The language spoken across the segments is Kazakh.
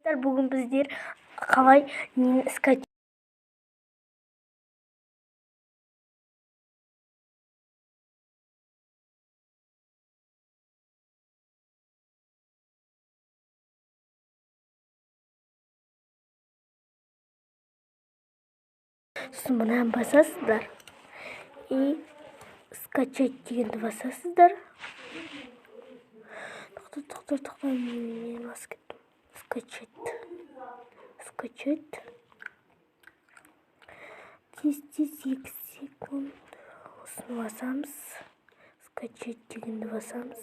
Бүгін біздер қалай нені скачать мына басасыздар и скачать дегенді басасыздар. Тоқта, мен басып кеттім. Скачать. Тез 2 секунд. Осыны басамыз. Скачать дегенді басамыз.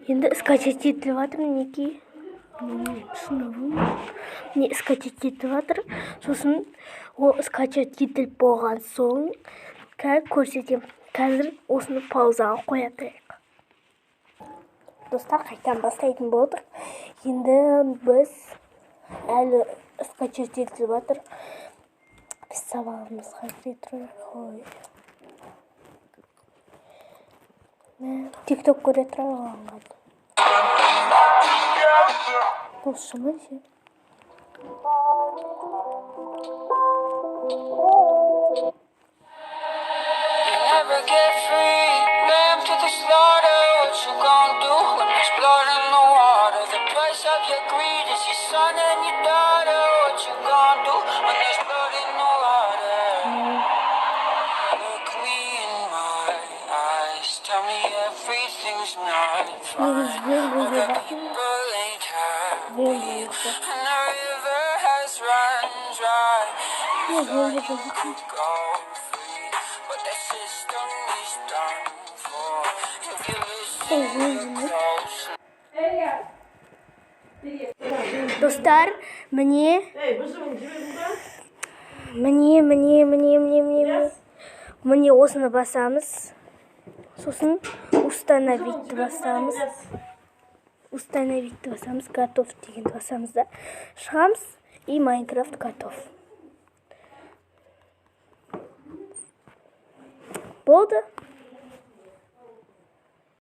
Енді скачать етіліп жатыр, мінекей. Не скачать етіліп жатыр. Сосын ол скачать етіліп болған соң көрсетем. Қазір осыны паузаға қоятайық. Достар, қайтадан бастайтын болдық. Енді біз әлі скачать етіліп жатыр. Біз сабағымызға кіре тұрайық. TikTok көре тұрайық. Достарым ше. Never get free, lamb to the slaughter. What you gonna do when there's blood in the water? The price of your greed is your son and your daughter. What you gonna do when there's blood in the water? Look me in my eyes, tell me everything's not fine. All the people ain't happy, and the river has run dry. You thought you could go free, but the system is done for. If you listen close. Достар, міне осыны басамыз. Сосын установить басамыз. Готов дегенді басамыз да. Шығамыз и Майнкрафт готов. Болды.